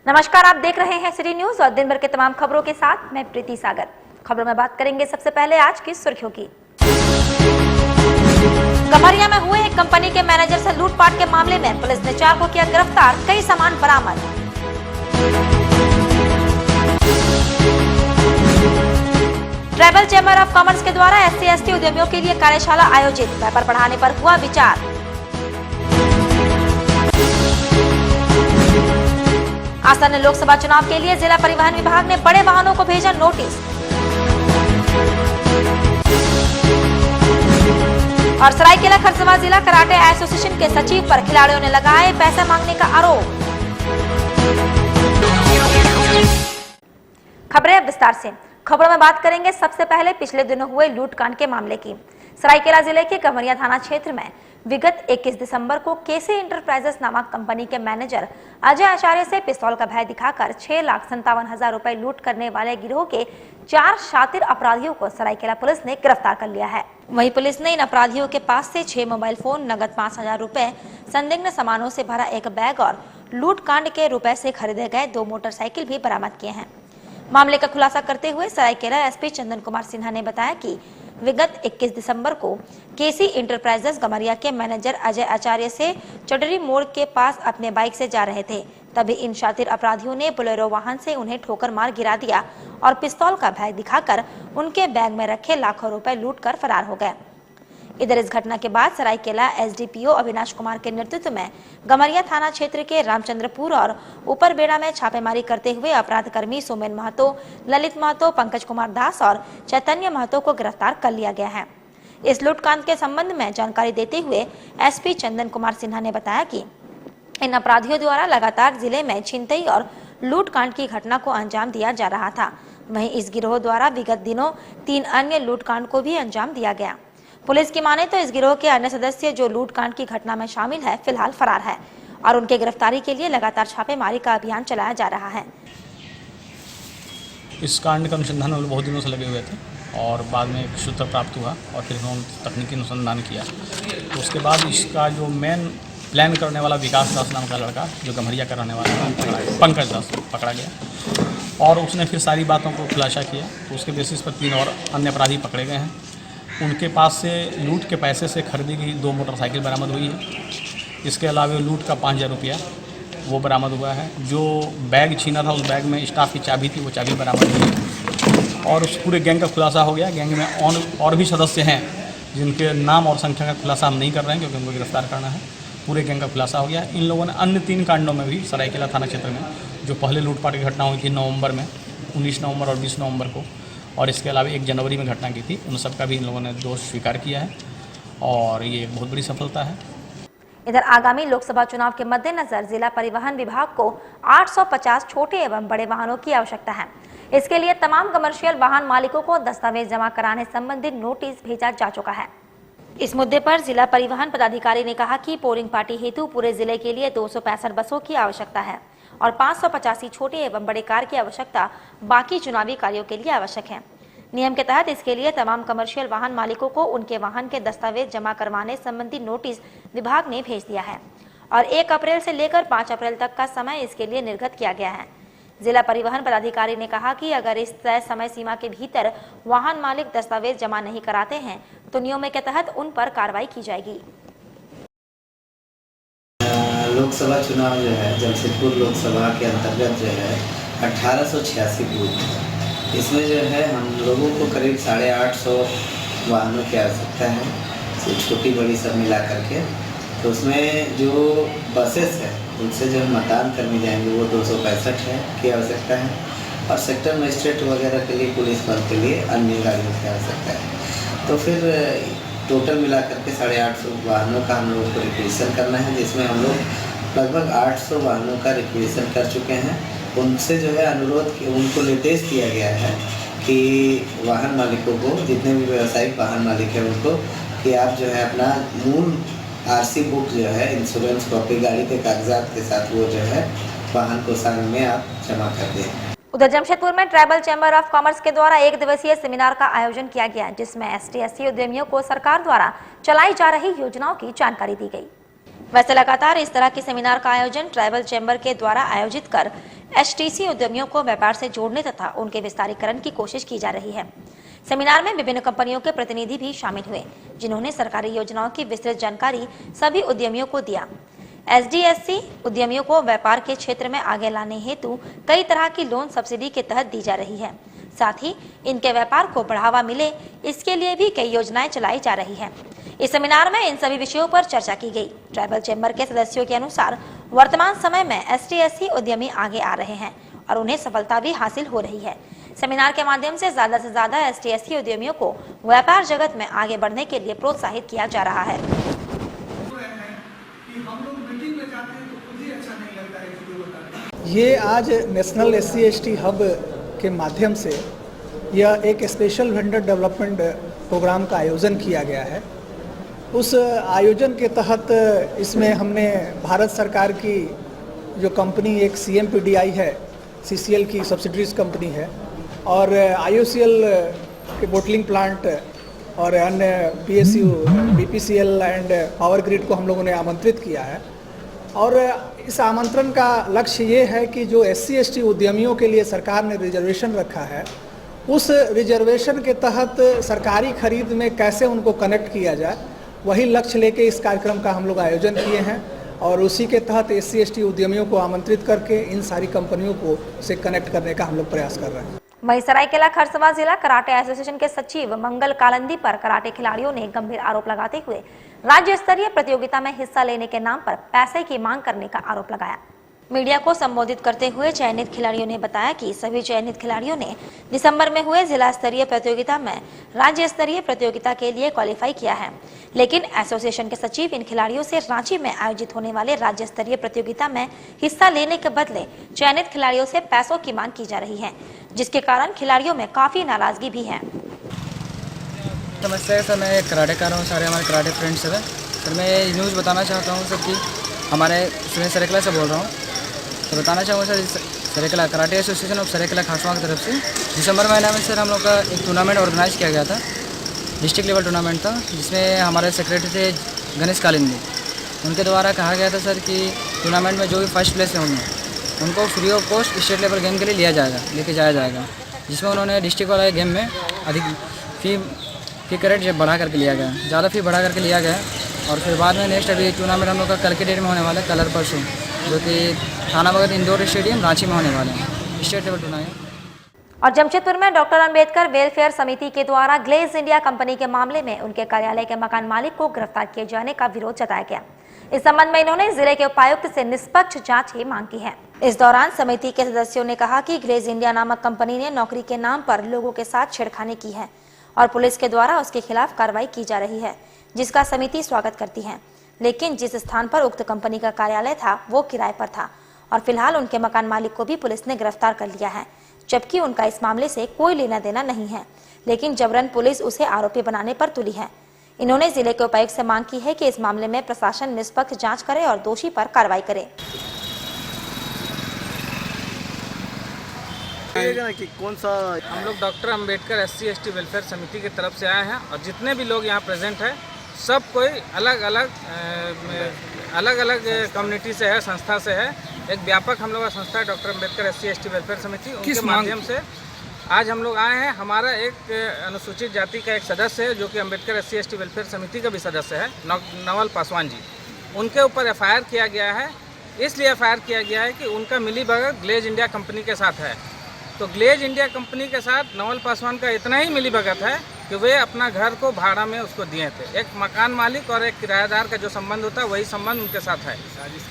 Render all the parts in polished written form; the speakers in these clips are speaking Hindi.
नमस्कार, आप देख रहे हैं सिटी न्यूज और दिन भर के तमाम खबरों के साथ मैं प्रीति सागर। खबरों में बात करेंगे सबसे पहले आज की सुर्खियों की। कमरिया में हुए एक कंपनी के मैनेजर से लूटपाट के मामले में पुलिस ने 4 को किया गिरफ्तार, कई सामान बरामद। ट्राइबल चैम्बर ऑफ कॉमर्स के द्वारा SC/ST उद्यमियों के लिए कार्यशाला आयोजित, व्यापार बढ़ाने पर हुआ विचार। आसन्न लोकसभा चुनाव के लिए जिला परिवहन विभाग ने बड़े वाहनों को भेजा नोटिस। और सरायकेला खरसावां जिला कराटे एसोसिएशन के सचिव पर खिलाड़ियों ने लगाए पैसा मांगने का आरोप। खबरें अब विस्तार से। खबरों में बात करेंगे सबसे पहले पिछले दिनों हुए लूटकांड के मामले की। सरायकेला जिले के कमरिया थाना क्षेत्र में विगत 21 दिसंबर को केसी इंटरप्राइजेस नामक कंपनी के मैनेजर अजय आचार्य से पिस्तौल का भय दिखाकर 6,57,000 रुपए लूट करने वाले गिरोह के 4 शातिर अपराधियों को सरायकेला पुलिस ने गिरफ्तार कर लिया है। वहीं पुलिस ने इन अपराधियों के पास से 6 मोबाइल फोन, नगद 5,000 रुपए, संदिग्ध सामानों से भरा एक बैग और लूटकांड के रुपए से खरीदे गए 2 मोटरसाइकिल भी बरामद किए हैं। मामले का खुलासा करते हुए सरायकेला एसपी चंदन कुमार सिन्हा ने बताया कि विगत 21 दिसंबर को केसी इंटरप्राइजेस गमरिया के मैनेजर अजय आचार्य से चौधरी मोड़ के पास अपने बाइक से जा रहे थे। तभी इन शातिर अपराधियों ने बोलेरो वाहन से उन्हें ठोकर मार गिरा दिया और पिस्तौल का भय दिखाकर उनके बैग में रखे लाखों रुपए लूटकर फरार हो गए। इधर इस घटना के बाद सरायकेला SDPO अविनाश कुमार के नेतृत्व में गमरिया थाना क्षेत्र के रामचंद्रपुर और ऊपर बेड़ा में छापेमारी करते हुए अपराध कर्मी सोमेन महतो, ललित महतो, पंकज कुमार दास और चैतन्य महतो को गिरफ्तार कर लिया गया है। इस लूटकांड के संबंध में जानकारी देते हुए SP चंदन कुमार सिन्हा ने बताया कि इन अपराधियों द्वारा लगातार जिले में छिनतई और लूटकांड की घटना को अंजाम दिया जा रहा था। वहीं इस गिरोह द्वारा विगत दिनों 3 अन्य लूटकांड को भी अंजाम दिया गया। पुलिस की माने तो इस गिरोह के अन्य सदस्य जो लूटकांड की घटना में शामिल है फिलहाल फरार है और उनके गिरफ्तारी के लिए लगातार छापेमारी का अभियान चलाया जा रहा है। इस कांड का अनुसंधान हम लोग बहुत दिनों से लगे हुए थे और बाद में एक सूत्र प्राप्त हुआ और फिर उन्होंने तकनीकी अनुसंधान किया। तो उसके बाद इसका जो मेन प्लान करने वाला विकास दास नाम का लड़का जो गम्हरिया का रहने वाला पंकज दास पकड़ा गया और उसने फिर सारी बातों को खुलासा किया। तो उसके बेसिस पर 3 और अन्य अपराधी पकड़े गए हैं। उनके पास से लूट के पैसे से खरीदी गई 2 मोटरसाइकिल बरामद हुई है। इसके अलावा लूट का 5,000 रुपया वो बरामद हुआ है। जो बैग छीना था उस बैग में स्टाफ की चाबी थी, वो चाबी बरामद हुई है और उस पूरे गैंग का खुलासा हो गया। गैंग में और भी सदस्य हैं जिनके नाम और संख्या का खुलासा हम नहीं कर रहे हैं क्योंकि उनको गिरफ्तार करना है। पूरे गैंग का खुलासा हो गया। इन लोगों ने अन्य 3 कांडों में भी सरायकेला थाना क्षेत्र में जो पहले लूटपाट की घटना हुई थी नवंबर में, 19 नवंबर और 20 नवंबर को, और इसके अलावा 1 जनवरी में घटना की थी, उन सब का भी इन लोगों ने दोष स्वीकार किया है और ये एक बहुत बड़ी सफलता है। इधर आगामी लोकसभा चुनाव के मद्देनजर जिला परिवहन विभाग को 850 छोटे एवं बड़े वाहनों की आवश्यकता है। इसके लिए तमाम कमर्शियल वाहन मालिकों को दस्तावेज जमा कराने संबंधी नोटिस भेजा जा चुका है। इस मुद्दे पर जिला परिवहन पदाधिकारी ने कहा कि पोलिंग पार्टी हेतु पूरे जिले के लिए 265 बसों की आवश्यकता है और 585 छोटे एवं बड़े कार की आवश्यकता बाकी चुनावी कार्यों के लिए आवश्यक है। नियम के तहत इसके लिए तमाम कमर्शियल वाहन मालिकों को उनके वाहन के दस्तावेज जमा करवाने संबंधी नोटिस विभाग ने भेज दिया है और 1 अप्रैल से लेकर 5 अप्रैल तक का समय इसके लिए निर्गत किया गया है। जिला परिवहन पदाधिकारी ने कहा कि अगर इस तय समय सीमा के भीतर वाहन मालिक दस्तावेज जमा नहीं कराते हैं तो नियमों के तहत उन पर कार्रवाई की जाएगी। लोकसभा चुनाव जो है जमशेदपुर लोकसभा के अंतर्गत जो है 1886 बूथ, इसमें जो है हम लोगों को करीब 850 वाहनों की आवश्यकता है, छोटी बड़ी सब मिला करके। तो उसमें जो बसेस है उनसे जो मतदान करने जाएंगे वो 265 है की आवश्यकता है और सेक्टर मजिस्ट्रेट वगैरह के लिए, पुलिस बल के लिए अन्य गाड़ियों की आवश्यकता है। तो फिर टोटल मिला करके 850 वाहनों का हम लोगों को रिक्वेशन करना है, जिसमें हम लोग लगभग 800 वाहनों का रिक्वेशन कर चुके हैं। उनसे जो है अनुरोध उनको निर्देश दिया गया है कि वाहन मालिकों को, जितने भी व्यावसायिक वाहन मालिक हैं उनको, कि आप जो है अपना मूल RC बुक जो है, इंश्योरेंस कॉपी, गाड़ी के कागजात के साथ वो जो है वाहन कोषांग में आप जमा कर दें। उधर जमशेदपुर में ट्राइबल चैम्बर ऑफ कॉमर्स के द्वारा 1 दिवसीय सेमिनार का आयोजन किया गया, जिसमें ST/SC उद्यमियों को सरकार द्वारा चलाई जा रही योजनाओं की जानकारी दी गई। वैसे लगातार इस तरह के सेमिनार का आयोजन ट्राइबल चैम्बर के द्वारा आयोजित कर एचटीसी उद्यमियों को व्यापार से जोड़ने तथा उनके विस्तारीकरण की कोशिश की जा रही है। सेमिनार में विभिन्न कंपनियों के प्रतिनिधि भी शामिल हुए, जिन्होंने सरकारी योजनाओं की विस्तृत जानकारी सभी उद्यमियों को दिया। एचडीएफसी उद्यमियों को व्यापार के क्षेत्र में आगे लाने हेतु कई तरह की लोन सब्सिडी के तहत दी जा रही है। साथ ही इनके व्यापार को बढ़ावा मिले, इसके लिए भी कई योजनाएं चलाई जा रही है। इस सेमिनार में इन सभी विषयों पर चर्चा की गई। ट्राइबल चैम्बर के सदस्यों के अनुसार वर्तमान समय में एचटीएफसी उद्यमी आगे आ रहे हैं और उन्हें सफलता भी हासिल हो रही है। सेमिनार के माध्यम से ज्यादा एचटीएफसी उद्यमियों को व्यापार जगत में आगे बढ़ने के लिए प्रोत्साहित किया जा रहा है। ये आज नेशनल SC/ST हब के माध्यम से यह एक स्पेशल वेंडर डेवलपमेंट प्रोग्राम का आयोजन किया गया है। उस आयोजन के तहत इसमें हमने भारत सरकार की जो कंपनी एक CMPDI है, CCL की सब्सिडरीज कंपनी है, और IOCL के बोटलिंग प्लांट और अन्य PSU, BPCL and power grid को हम लोगों ने आमंत्रित किया है। और इस आमंत्रण का लक्ष्य ये है कि जो SC/ST उद्यमियों के लिए सरकार ने रिजर्वेशन रखा है, उस रिजर्वेशन के तहत सरकारी खरीद में कैसे उनको कनेक्ट किया जाए, वही लक्ष्य लेके इस कार्यक्रम का हम लोग आयोजन किए हैं। और उसी के तहत SC/ST उद्यमियों को आमंत्रित करके इन सारी कंपनियों को से कनेक्ट करने का हम लोग प्रयास कर रहे हैं। वहीं सरायकेला खरसवां जिला कराटे एसोसिएशन के सचिव मंगल कालंदी पर कराटे खिलाड़ियों ने गंभीर आरोप लगाते हुए राज्य स्तरीय प्रतियोगिता में हिस्सा लेने के नाम पर पैसे की मांग करने का आरोप लगाया। मीडिया को संबोधित करते हुए चयनित खिलाड़ियों ने बताया कि सभी चयनित खिलाड़ियों ने दिसंबर में हुए जिला स्तरीय प्रतियोगिता में राज्य स्तरीय प्रतियोगिता के लिए क्वालिफाई किया है, लेकिन एसोसिएशन के सचिव इन खिलाड़ियों से रांची में आयोजित होने वाले राज्य स्तरीय प्रतियोगिता में हिस्सा लेने के बदले चयनित खिलाड़ियों से पैसों की मांग की जा रही है, जिसके कारण खिलाड़ियों में काफी नाराजगी भी है। नमस्ते सर, मैं कराटेकार हूँ, सारे हमारे कराटे फ्रेंड्स हैं सर। मैं न्यूज़ बताना चाहता हूँ सर कि हमारे सरायकेला से बोल रहा हूँ, तो बताना चाहूँगा sir, Saraikela karate association of Saraikela Kharsawan की तरफ से दिसंबर महीने में सर हम लोग का एक टूर्नामेंट ऑर्गेनाइज किया गया था। डिस्ट्रिक्ट लेवल टूर्नामेंट था, जिसमें हमारे सेक्रेटरी थे गणेश कालिंदी। उनके द्वारा कहा गया था सर कि टूर्नामेंट में जो भी फर्स्ट प्लेस है उनको free of cost state level game के लिए लेके जाया जाएगा, जिसमें उन्होंने डिस्ट्रिक्ट वाले गेम में अधिक फी करेट बढ़ा करके लिया गया, ज़्यादा फी बढ़ा करके लिया गया। और फिर बाद में नेक्स्ट अभी टूर्नामेंट हम लोग का कल के डेट में होने वाला है, कलर परसों, जो कि थाना भगत इंडोर स्टेडियम रांची में होने वाले हैं, स्टेट लेवल टूर्नामेंट। और जमशेदपुर में डॉक्टर अंबेडकर वेलफेयर समिति के द्वारा ग्लेज इंडिया कंपनी के मामले में उनके कार्यालय के मकान मालिक को गिरफ्तार किए जाने का विरोध जताया गया। इस संबंध में इन्होंने जिले के उपायुक्त से निष्पक्ष जांच की मांग की है। इस दौरान समिति के सदस्यों ने कहा कि ग्लेज इंडिया नामक कंपनी ने नौकरी के नाम पर लोगों के साथ छेड़खानी की है और पुलिस के द्वारा उसके खिलाफ कार्रवाई की जा रही है, जिसका समिति स्वागत करती है। लेकिन जिस स्थान पर उक्त कंपनी का कार्यालय था वो किराए पर था और फिलहाल उनके मकान मालिक को भी पुलिस ने गिरफ्तार कर लिया है, जबकि उनका इस मामले से कोई लेना देना नहीं है, लेकिन जबरन पुलिस उसे आरोपी बनाने पर तुली है। इन्होंने जिले के उपायुक्त से मांग की है कि इस मामले में प्रशासन निष्पक्ष जांच करे और दोषी पर कार्रवाई करे। कि कौन सा हम लोग डॉक्टर अंबेडकर SC/ST वेलफेयर समिति की तरफ से आए हैं और जितने भी लोग यहाँ प्रेजेंट हैं सब कोई अलग अलग कम्युनिटी से है, संस्था से है। एक व्यापक हम लोग का संस्था है डॉक्टर अंबेडकर SC/ST वेलफेयर समिति, उनके माध्यम से आज हम लोग आए हैं। हमारा एक अनुसूचित जाति का एक सदस्य है जो कि अंबेडकर SC/ST वेलफेयर समिति का भी सदस्य है, नवल पासवान जी। उनके ऊपर FIR किया गया है। इसलिए FIR किया गया है कि उनका मिलीभगत ग्लेज इंडिया कंपनी के साथ है। तो ग्लेज इंडिया कंपनी के साथ नवल पासवान का इतना ही मिलीभगत है कि वे अपना घर को भाड़ा में उसको दिए थे। एक मकान मालिक और एक किराएदार का जो संबंध होता है वही संबंध उनके साथ है।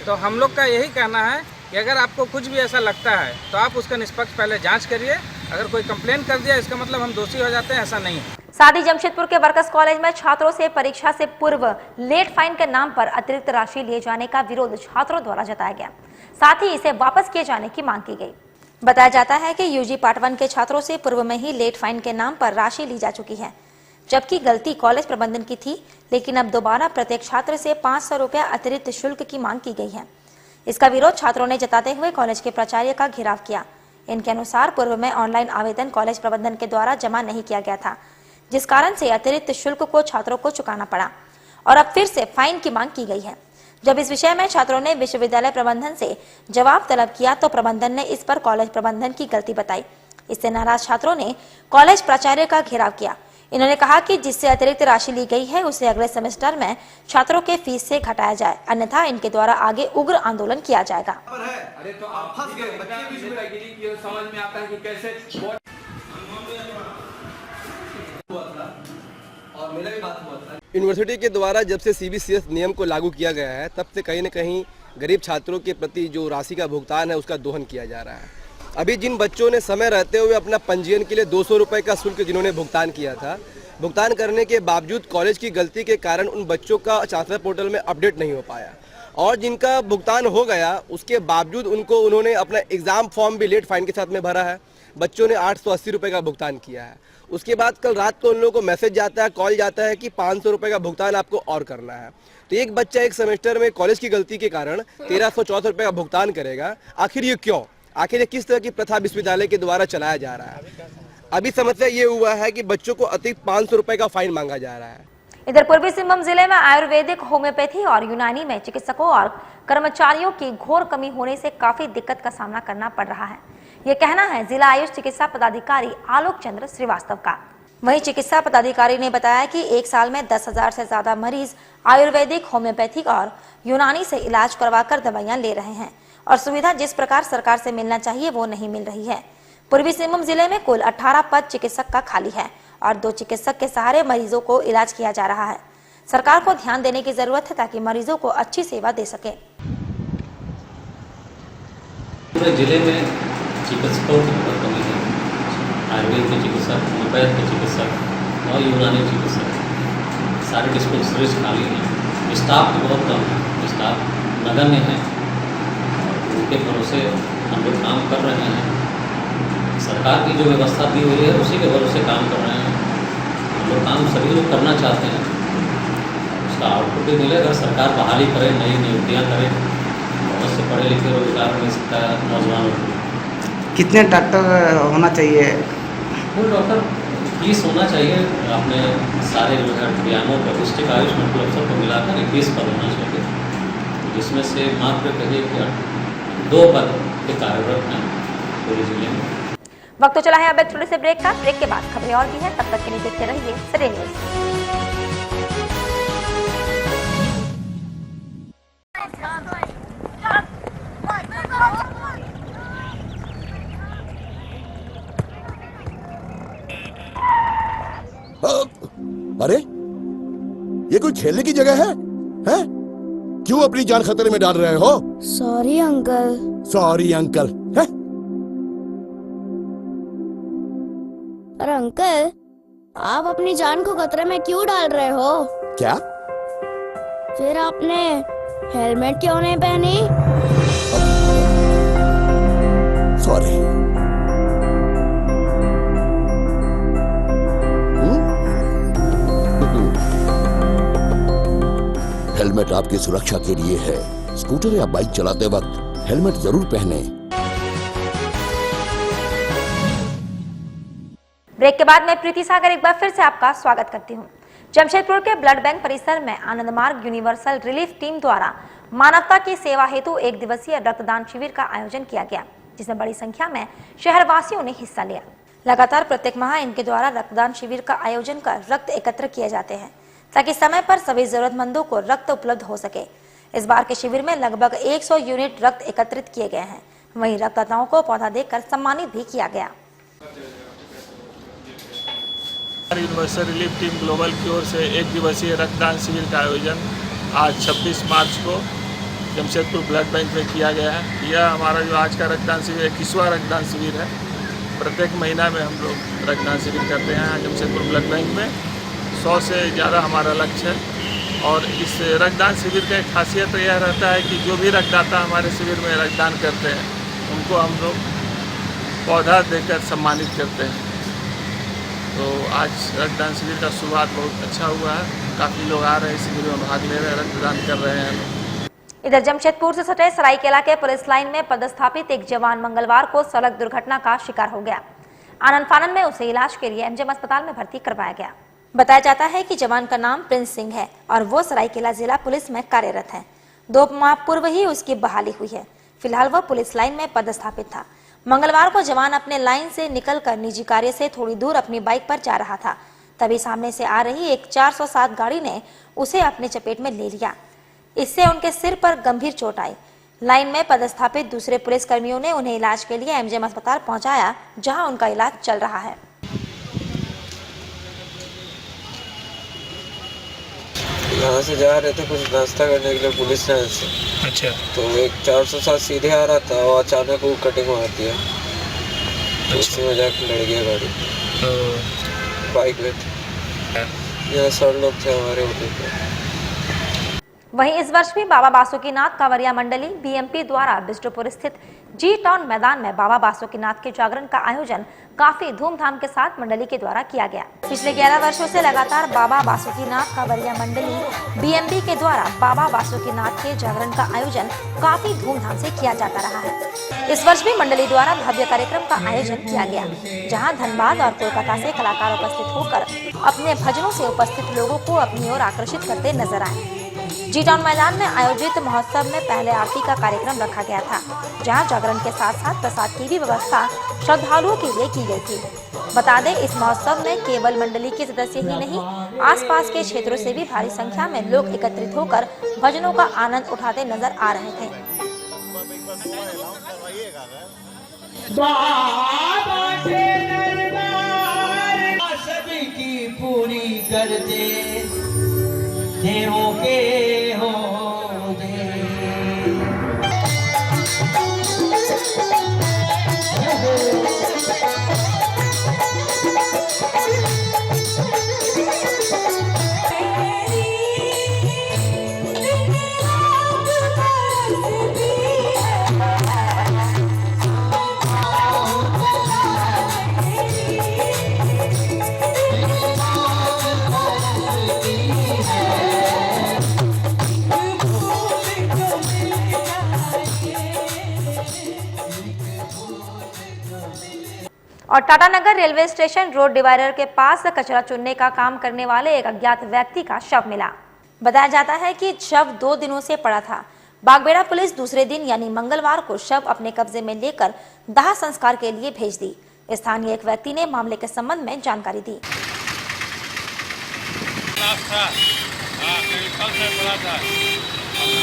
तो हम लोग का यही कहना है कि अगर आपको कुछ भी ऐसा लगता है तो आप उसका निष्पक्ष पहले जांच करिए। अगर कोई कंप्लेन कर दिया इसका मतलब हम दोषी हो जाते हैं, ऐसा नहीं है। साथ ही जमशेदपुर के वर्कर्स कॉलेज में छात्रों से परीक्षा से पूर्व लेट फाइन के नाम पर अतिरिक्त राशि लिए जाने का विरोध छात्रों द्वारा जताया गया। साथ ही इसे वापस किए जाने की मांग की गई। बताया जाता है कि यूजी पार्ट 1 के छात्रों से पूर्व में ही लेट फाइन के नाम पर राशि ली जा चुकी है, जबकि गलती कॉलेज प्रबंधन की थी, लेकिन अब दोबारा प्रत्येक छात्र से 500 रुपया अतिरिक्त शुल्क की मांग की गई है। इसका विरोध छात्रों ने जताते हुए कॉलेज के प्राचार्य का घेराव किया। इनके अनुसार पूर्व में ऑनलाइन आवेदन कॉलेज प्रबंधन के द्वारा जमा नहीं किया गया था, जिस कारण से अतिरिक्त शुल्क को छात्रों को चुकाना पड़ा और अब फिर से फाइन की मांग की गई है। जब इस विषय में छात्रों ने विश्वविद्यालय प्रबंधन से जवाब तलब किया तो प्रबंधन ने इस पर कॉलेज प्रबंधन की गलती बताई। इससे नाराज छात्रों ने कॉलेज प्राचार्य का घेराव किया। इन्होंने कहा कि जिससे अतिरिक्त राशि ली गई है उसे अगले सेमेस्टर में छात्रों के फीस से घटाया जाए, अन्यथा इनके द्वारा आगे उग्र आंदोलन किया जाएगा। अरे तो आप फंस गए, बच्चे भी समझ में आता है कि कैसे और मेरा भी बात हुआ था। यूनिवर्सिटी के द्वारा जब से CBCS नियम को लागू किया गया है तब से कहीं न कहीं गरीब छात्रों के प्रति जो राशि का भुगतान है उसका दोहन किया जा रहा है। अभी जिन बच्चों ने समय रहते हुए अपना पंजीयन के लिए 200 रुपये का शुल्क जिन्होंने भुगतान किया था, भुगतान करने के बावजूद कॉलेज की गलती के कारण उन बच्चों का चांसलर पोर्टल में अपडेट नहीं हो पाया, और जिनका भुगतान हो गया उसके बावजूद उन्होंने अपना एग्ज़ाम फॉर्म भी लेट फाइन के साथ में भरा है। बच्चों ने 880 रुपये का भुगतान किया है। उसके बाद कल रात को उन लोगों को मैसेज जाता है, कॉल जाता है कि 500 रुपये का भुगतान आपको और करना है। तो एक बच्चा एक सेमेस्टर में कॉलेज की गलती के कारण 1314 रुपये का भुगतान करेगा। आखिर ये क्यों? आखिर किस तरह की प्रथा विश्वविद्यालय के द्वारा चलाया जा रहा है? अभी समस्या ये हुआ है कि बच्चों को अतिरिक्त 500 रुपये का फाइन मांगा जा रहा है। इधर पूर्वी सिंहभूम जिले में आयुर्वेदिक, होम्योपैथी और यूनानी में चिकित्सकों और कर्मचारियों की घोर कमी होने से काफी दिक्कत का सामना करना पड़ रहा है। ये कहना है जिला आयुष चिकित्सा पदाधिकारी आलोक चंद्र श्रीवास्तव का। वहीं चिकित्सा पदाधिकारी ने बताया कि एक साल में 10,000 से ज्यादा मरीज आयुर्वेदिक, होम्योपैथिक और यूनानी से इलाज करवाकर दवाइयां ले रहे हैं और सुविधा जिस प्रकार सरकार से मिलना चाहिए वो नहीं मिल रही है। पूर्वी सिंहभूम जिले में कुल 18 पद चिकित्सक का खाली है और 2 चिकित्सक के सहारे मरीजों को इलाज किया जा रहा है। सरकार को ध्यान देने की जरूरत है ताकि मरीजों को अच्छी सेवा दे सके। पूरे जिले में चिकित्सकों की बहुत कमी है। आयुर्वेद के चिकित्सक, होम्योपैथ के चिकित्सक और यूनानी चिकित्सक सारे डिस्पेंसरीज खाली हैं। स्टाफ भी बहुत कम है, स्टाफ नगण्य है। उनके भरोसे हम लोग काम कर रहे हैं। सरकार की जो व्यवस्था दी हुई है उसी के भरोसे काम कर रहे हैं। हम लोग काम सभी लोग करना चाहते हैं, उसका आउटपुट भी मिले। अगर सरकार बहाली करे, नई नियुक्तियाँ करे, बहुत से पढ़े लिखे रोजगार मिल सकता है नौजवानों को। कितने डॉक्टर होना चाहिए? कुल डॉक्टर 20 होना चाहिए। अपने सारे जो है बयानों पर डिस्ट्रिक्ट आयुष मेडिकल अफसर को मिलाकर 21 पद होना चाहिए, जिसमें से मात्र कहिए कि 2 पद के कार्यरत हैं पूरे जिले में। वक्त तो चला है अब एक छोटे से ब्रेक का। ब्रेक के बाद खबरें और भी हैं, तब तक के लिए देखते रहिए सडे न्यूज़। अरे ये कोई खेलने की जगह है? हैं? क्यों अपनी जान खतरे में डाल रहे हो? Sorry uncle. Sorry uncle? हैं? अरे अंकल, आप अपनी जान को खतरे में क्यों डाल रहे हो? क्या? फिर आपने हेलमेट क्यों नहीं पहनी? सॉरी। हेलमेट आपकी सुरक्षा के लिए है। स्कूटर या बाइक चलाते वक्त हेलमेट जरूर पहने। ब्रेक के बाद मैं प्रीति सागर एक बार फिर से आपका स्वागत करती हूं। जमशेदपुर के ब्लड बैंक परिसर में आनंद मार्ग यूनिवर्सल रिलीफ टीम द्वारा मानवता की सेवा हेतु 1 दिवसीय रक्तदान शिविर का आयोजन किया गया, जिसमें बड़ी संख्या में शहरवासियों ने हिस्सा लिया। लगातार प्रत्येक माह इनके द्वारा रक्तदान शिविर का आयोजन कर रक्त एकत्र किए जाते हैं ताकि समय पर सभी जरूरतमंदों को रक्त उपलब्ध हो सके। इस बार के शिविर में लगभग 100 यूनिट रक्त एकत्रित किए गए हैं। वहीं रक्तदाताओं को पौधा देकर सम्मानित भी किया गया। यूनिवर्सल रिलीफ टीम ग्लोबल की ओर से 1 दिवसीय रक्तदान शिविर का आयोजन आज 26 मार्च को जमशेदपुर ब्लड बैंक में किया गया है। यह हमारा जो आज का रक्तदान शिविर 21वां रक्तदान शिविर है। प्रत्येक महीना में हम लोग रक्तदान शिविर करते हैं जमशेदपुर ब्लड बैंक में। 100 से ज़्यादा हमारा लक्ष्य है और इस रक्तदान शिविर का एक खासियत तो यह रहता है कि जो भी रक्तदाता हमारे शिविर में रक्तदान करते हैं उनको हम लोग पौधा देकर सम्मानित करते हैं। तो आज रक्तदान शिविर का शुरुआत बहुत अच्छा हुआ है। काफ़ी लोग आ रहे हैं, शिविर में भाग ले रहे हैं, रक्तदान कर रहे हैं। इधर जमशेदपुर से सटे सरायकेला के पुलिस लाइन में पदस्थापित एक जवान मंगलवार को सड़क दुर्घटना का शिकार हो गया। आनंद फानन में उसे इलाज के लिए एमजीएम अस्पताल में भर्ती करवाया गया। बताया जाता है कि जवान का नाम प्रिंस सिंह है और वो सरायकेला जिला पुलिस में कार्यरत है। 2 माह पूर्व ही उसकी बहाली हुई है। फिलहाल वह पुलिस लाइन में पदस्थापित था। मंगलवार को जवान अपने लाइन से निकलकर निजी कार्य से थोड़ी दूर अपनी बाइक पर जा रहा था, तभी सामने से आ रही एक 407 गाड़ी ने उसे अपने चपेट में ले लिया। इससे उनके सिर पर गंभीर चोट आई। लाइन में पदस्थापित दूसरे पुलिस कर्मियों ने उन्हें इलाज के लिए एमजीएम अस्पताल पहुंचाया, जहां उनका इलाज चल रहा है। यहाँ से जा रहे थे कुछ नाश्ता करने के लिए पुलिस लाइन से। अच्छा। तो एक 407 सीधे आ रहा था और अचानक वो कटिंग मार दिया। तो उसमें जाकर लड़ गया गाड़ी। बाइक में थे, यहाँ 100 लोग थे हमारे होटल पे। वहीं इस वर्ष भी बाबा बासुकीनाथ कांवरिया मंडली बीएमपी द्वारा बिष्टुपुर स्थित जी टाउन मैदान में बाबा बासुकीनाथ के जागरण का आयोजन काफी धूमधाम के साथ मंडली के द्वारा किया गया। पिछले 11 वर्षों से लगातार बाबा बासुकीनाथ कांवरिया मंडली बीएमपी के द्वारा बाबा बासुकीनाथ के जागरण का आयोजन काफी धूमधाम से किया जाता रहा है। इस वर्ष भी मंडली द्वारा भव्य कार्यक्रम का आयोजन किया गया, जहाँ धनबाद और कोलकाता से कलाकार उपस्थित होकर अपने भजनों से उपस्थित लोगों को अपनी ओर आकर्षित करते नजर आए। जी टाउन मैदान में आयोजित महोत्सव में पहले आरती का कार्यक्रम रखा गया था, जहां जागरण के साथ साथ प्रसाद की भी व्यवस्था श्रद्धालुओं के लिए की गई थी। बता दें, इस महोत्सव में केवल मंडली के सदस्य ही नहीं, आसपास के क्षेत्रों से भी भारी संख्या में लोग एकत्रित होकर भजनों का आनंद उठाते नजर आ रहे थे। सभी की पूरी कर दे, देवों के हो दे। और Tatanagar railway station road divider के पास कचरा चुनने का काम करने वाले एक अज्ञात व्यक्ति का शव मिला। बताया जाता है कि शव 2 दिनों से पड़ा था। बागबेड़ा पुलिस दूसरे दिन यानी मंगलवार को शव अपने कब्जे में लेकर दाह संस्कार के लिए भेज दी। स्थानीय एक व्यक्ति ने मामले के संबंध में जानकारी दी।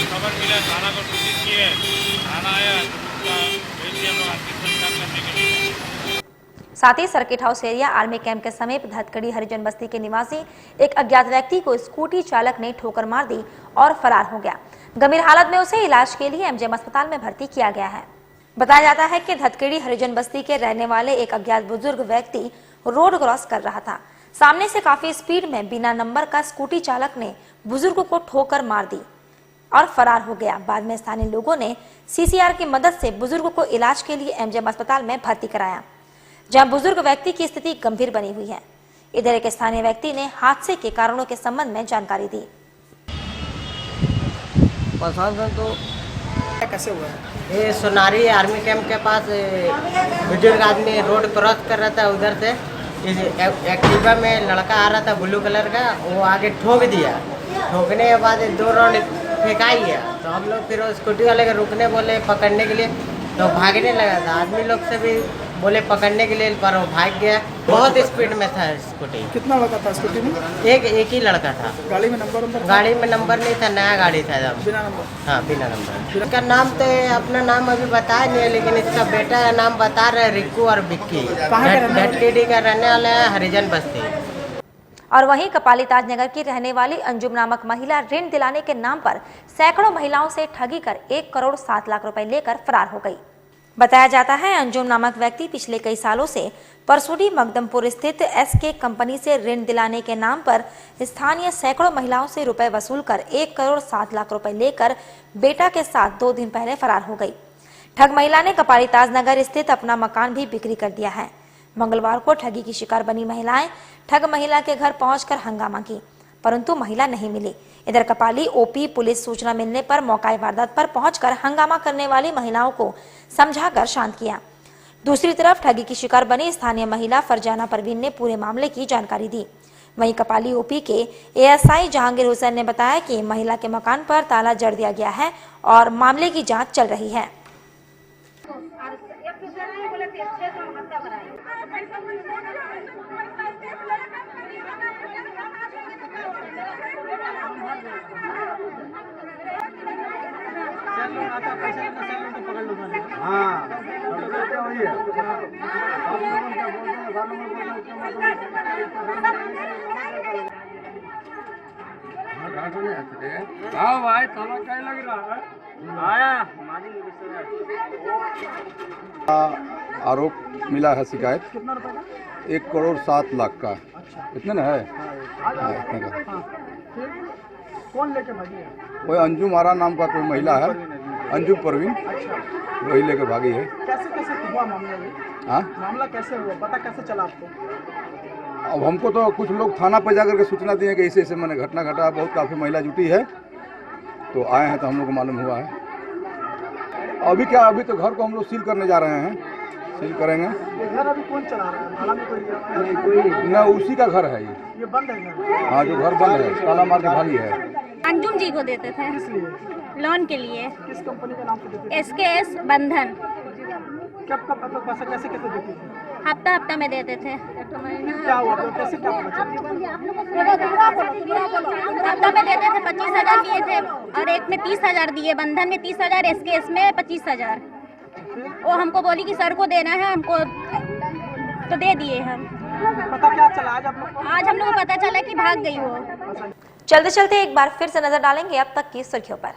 खबर मिला, थाना को सूचित किए, थाना आया, साथ ही circuit house area army camp के समीप धतकड़ी हरिजन बस्ती के निवासी एक अज्ञात व्यक्ति को स्कूटी चालक ने ठोकर मार दी और फरार हो गया। गंभीर हालत में उसे इलाज के लिए एमजीएम अस्पताल में भर्ती किया गया है। बताया जाता है कि धतकड़ी हरिजन बस्ती के रहने वाले एक अज्ञात बुजुर्ग व्यक्ति रोड क्रॉस कर रहा था। सामने से काफी स्पीड में बिना नंबर का स्कूटी चालक ने बुजुर्ग को ठोकर मार दी और फरार हो गया। बाद में स्थानीय लोगों ने सीसीआर की मदद से बुजुर्ग को इलाज के लिए एमजीएम अस्पताल में भर्ती कराया, जहां बुजुर्ग व्यक्ति की स्थिति गंभीर बनी हुई है। इधर एक स्थानीय व्यक्ति ने हादसे के कारणों के संबंध में जानकारी दी। तो कैसे हुआ है? ये सोनारी आर्मी कैंप के पास बुजुर्ग आदमी रोड क्रॉस कर रहा था, उधर से एक्टिवा में लड़का आ रहा था ब्लू कलर का, वो आगे ठोक दिया। ठोकने के बाद 2 राउंड फेंकाई गया, तो हम लोग फिर स्कूटी वाले के रुकने बोले पकड़ने के लिए, तो भागने लगा था। आदमी लोग से भी बोले पकड़ने के लिए, पर वो भाग गया। बहुत स्पीड में था स्कूटी। कितना लड़का था स्कूटी में? एक ही लड़का था। गाड़ी में नंबर? गाड़ी में नंबर नहीं था, नया गाड़ी था एकदम। बिना नंबर? हाँ, बिना नंबर। इसका नाम तो अपना नाम अभी बताया नहीं है, लेकिन इसका बेटा का नाम बता रहे रिक्कू और बिक्की। धटकेडी का रहने वाला है, हरिजन बस्ती। और वहीं कपाली ताजनगर की रहने वाली अंजुम नामक महिला ऋण दिलाने के नाम पर सैकड़ों महिलाओं से ठगी कर 1 करोड़ 7 लाख रुपए लेकर फरार हो गई। बताया जाता है अंजुम नामक व्यक्ति पिछले कई सालों से परसुडी मकदमपुर स्थित एसके कंपनी से ऋण दिलाने के नाम पर स्थानीय सैकड़ों महिलाओं से रुपए वसूल कर 1 करोड़ 7 लाख रुपए लेकर बेटा के साथ 2 दिन पहले फरार हो गई। ठग महिला ने कपाली ताजनगर स्थित अपना मकान भी बिक्री कर दिया है। मंगलवार को ठगी की शिकार बनी महिलाएं ठग महिला के घर पहुंचकर हंगामा की, परंतु महिला नहीं मिली। इधर कपाली ओपी पुलिस सूचना मिलने पर मौका वारदात पर पहुंचकर हंगामा करने वाली महिलाओं को समझाकर शांत किया। दूसरी तरफ ठगी की शिकार बनी स्थानीय महिला फरजाना परवीन ने पूरे मामले की जानकारी दी। वहीं कपाली ओपी के एएसआई जहांगीर हुसैन ने बताया कि महिला के मकान पर ताला जड़ दिया गया है और मामले की जांच चल रही है। भाई ताला क्या लग रहा है आया आरोप मिला है शिकायत 1,07,00,000 का। इतना ना है इतने का। कौन लेके भागी है? वही अंजू मारा नाम का कोई महिला है, अंजू परवीन, वही लेके भागी है। कैसे कैसे हुआ मामला? हाँ, मामला कैसे हुआ, पता कैसे चला आपको? अब हमको तो कुछ लोग थाना पर जाकर के सूचना दिए कि ऐसे ऐसे मैंने घटना घटा, बहुत काफ़ी महिला जुटी है, तो आए हैं तो हम लोग को मालूम हुआ है। अभी क्या, अभी तो घर को हम लोग सील करने जा रहे हैं, सील करेंगे। ये घर अभी कौन चला रहा है? भाड़ा में कोई न उसी का घर है ये बंद है घर? हाँ, जो घर बंद है, ताला मार के भागी है। अंजुम जी को देते थे। किस लिए? लोन के लिए। किस कंपनी का नाम से देते थे? SKS बंधन। कब कब मतलब पैसा कैसे कैसे देते थे? हफ्ता हफ्ता में देते थे। क्या हुआ तो कैसे क्या पता चला? हफ्ता में देते थे, 25,000 दिए थे और एक में 30,000 दिए, बंधन में 30,000, SKS में 25,000। वो हमको बोली कि सर को देना है हमको, तो दे दिए हम। पता क्या चला आज आप लोग? आज हम लोग को पता चला कि भाग गई वो। चलते चलते एक बार फिर से नजर डालेंगे अब तक की सुर्खियों पर।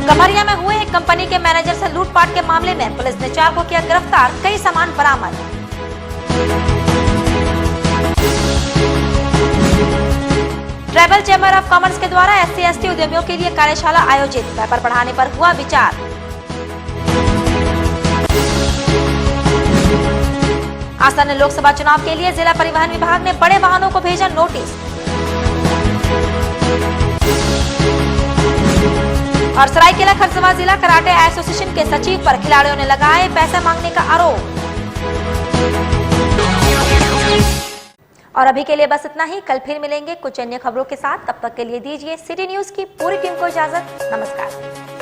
कमरिया में हुए एक कंपनी के मैनेजर से लूटपाट के मामले में पुलिस ने 4 को किया गिरफ्तार, कई सामान बरामद। ट्राइबल चैम्बर ऑफ कॉमर्स के द्वारा SC/ST उद्यमियों के लिए कार्यशाला आयोजित, व्यापार बढ़ाने पर हुआ विचार। आसन्न लोकसभा चुनाव के लिए जिला परिवहन विभाग ने बड़े वाहनों को भेजा नोटिस। और सरायकेला खरसावां जिला कराटे एसोसिएशन के सचिव पर खिलाड़ियों ने लगाए पैसे मांगने का आरोप। और अभी के लिए बस इतना ही, कल फिर मिलेंगे कुछ अन्य खबरों के साथ। तब तक के लिए दीजिए सिटी न्यूज की पूरी टीम को इजाजत। नमस्कार।